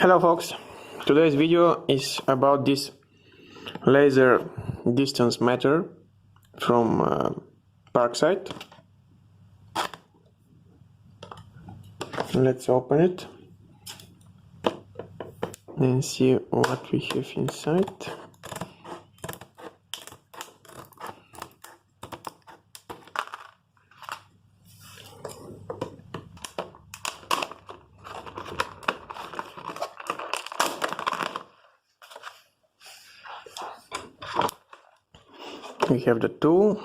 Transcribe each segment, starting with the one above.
Hello folks, today's video is about this laser distance meter from Parkside. Let's open it and see what we have inside. We have the tool,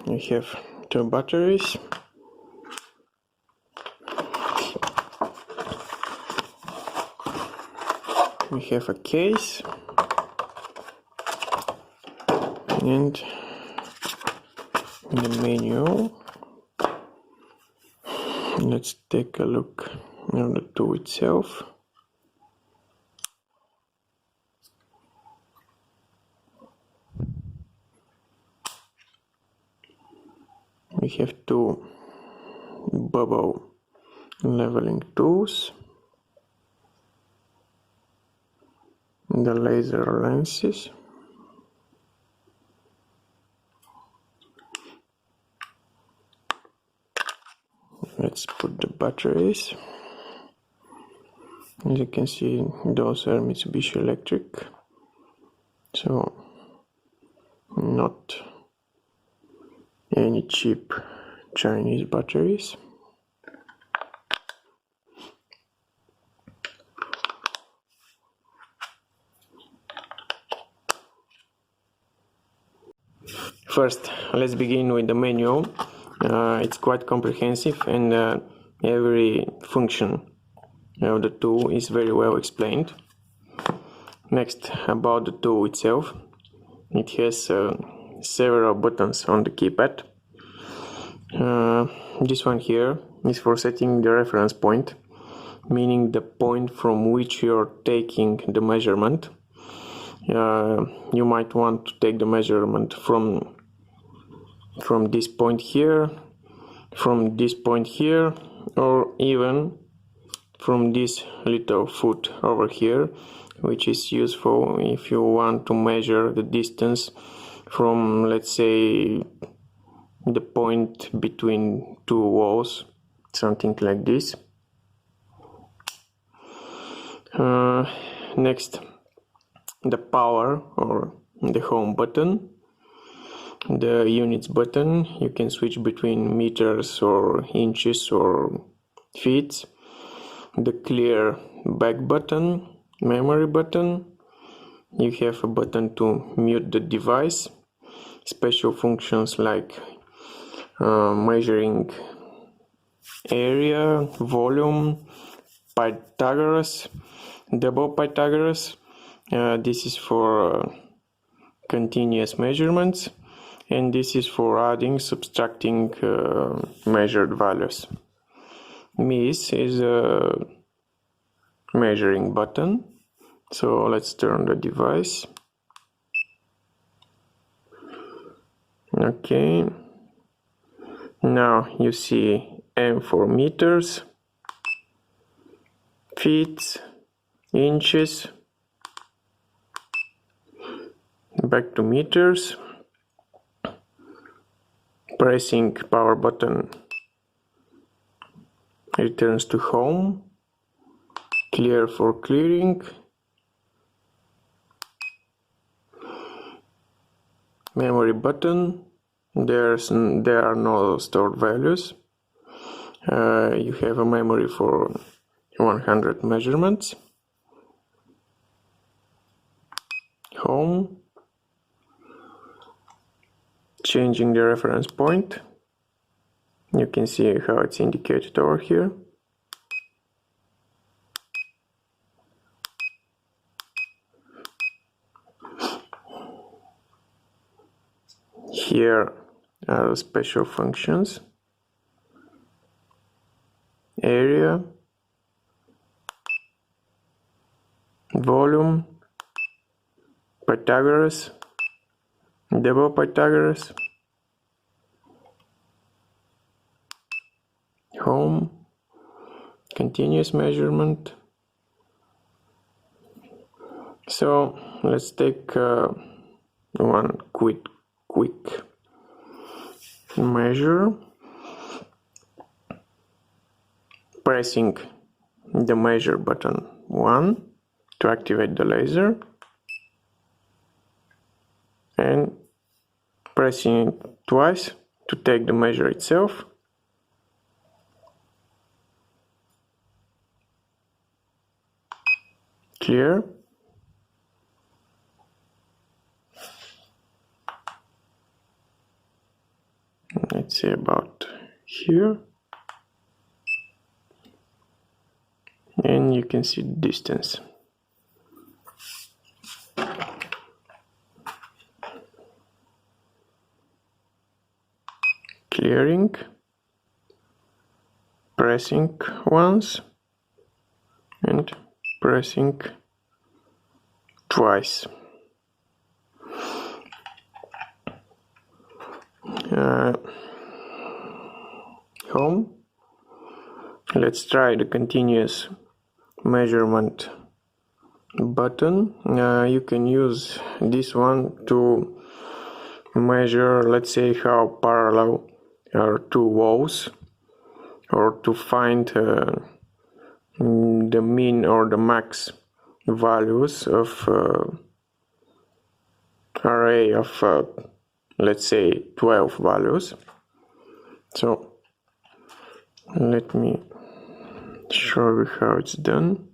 we have two batteries, we have a case, and the manual. Let's take a look at the tool itself. We have two bubble leveling tools, the laser lenses, let's put the batteries. As you can see, those are Mitsubishi Electric, so not any cheap Chinese batteries. First, let's begin with the manual. It's quite comprehensive, and every function of the tool is very well explained. Next, about the tool itself. It has several buttons on the keypad. This one here is for setting the reference point, meaning the point from which you're taking the measurement. You might want to take the measurement from this point here, from this point here, or even from this little foot over here, which is useful if you want to measure the distance from, let's say, the point between two walls, something like this. Next, the power or the home button, the units button. You can switch between meters or inches or feet. The clear back button, memory button. You have a button to mute the device. Special functions like measuring area, volume, Pythagoras, double Pythagoras. This is for continuous measurements, and this is for adding, subtracting measured values. Miss is a measuring button, so let's turn the device. Okay, now you see M for meters, feet, inches, back to meters. Pressing power button returns to home. Clear for clearing. Memory button. There are no stored values. You have a memory for 100 measurements. Home. Changing the reference point. You can see how it's indicated over here. Here are special functions. Area, volume, Pythagoras, double Pythagoras, home, continuous measurement, So let's take one quick measure. Pressing the measure button 1 to activate the laser, and pressing it twice to take the measure itself. Clear. Let's say about here. And you can see the distance. Clearing, pressing once, and pressing twice. Home. Let's try the continuous measurement button. You can use this one to measure, let's say, how parallel are two walls, or to find the mean or the max values of array of let's say 12 values. So let me show you how it's done.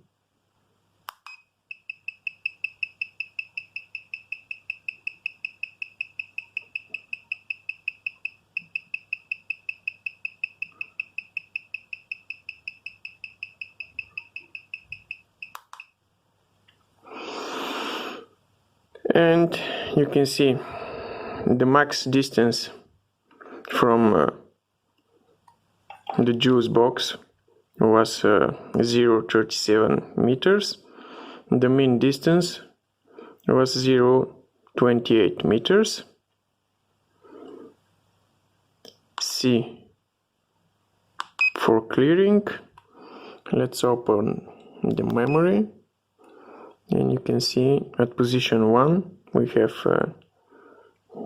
And you can see the max distance from the juice box was 0.37 meters. The mean distance was 0.28 meters. C for clearing. Let's open the memory, and you can see at position 1 we have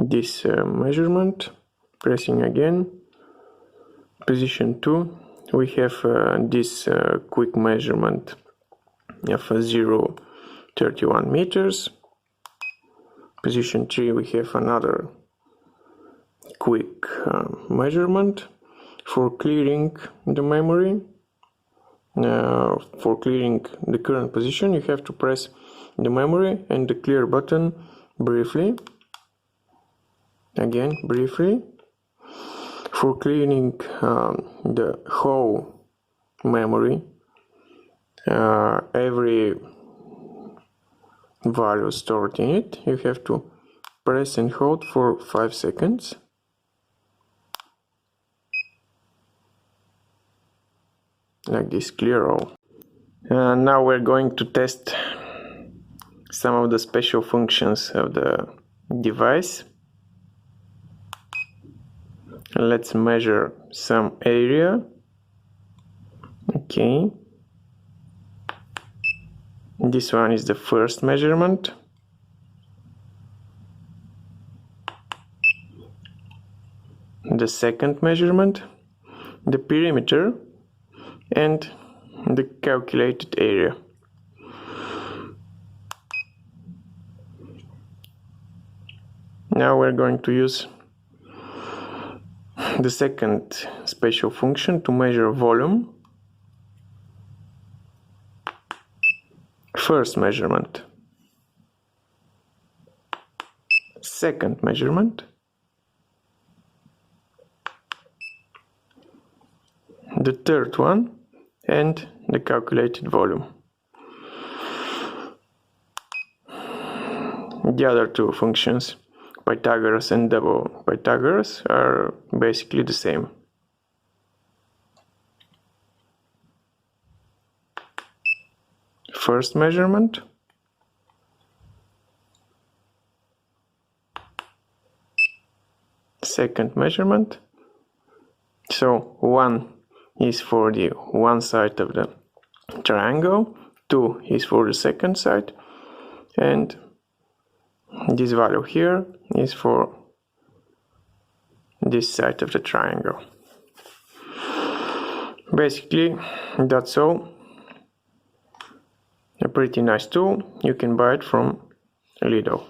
this measurement. Pressing again, position 2 we have this quick measurement of 0.31 meters. Position 3 we have another quick measurement. For clearing the memory, for clearing the current position, you have to press the memory and the clear button briefly. Again, briefly. For clearing the whole memory, every value stored in it, you have to press and hold for 5 seconds. Like this, clear all. Now we're going to test some of the special functions of the device. Let's measure some area. Okay. This one is the first measurement. The second measurement, the perimeter, and the calculated area. Now we're going to use the second special function to measure volume. First measurement, second measurement, the third one, and the calculated volume. The other two functions, Pythagoras and double Pythagoras, are basically the same. First measurement, second measurement. So 1 is for the one side of the triangle, 2 is for the second side, and this value here is for this side of the triangle. Basically, that's all. A pretty nice tool. You can buy it from Lidl.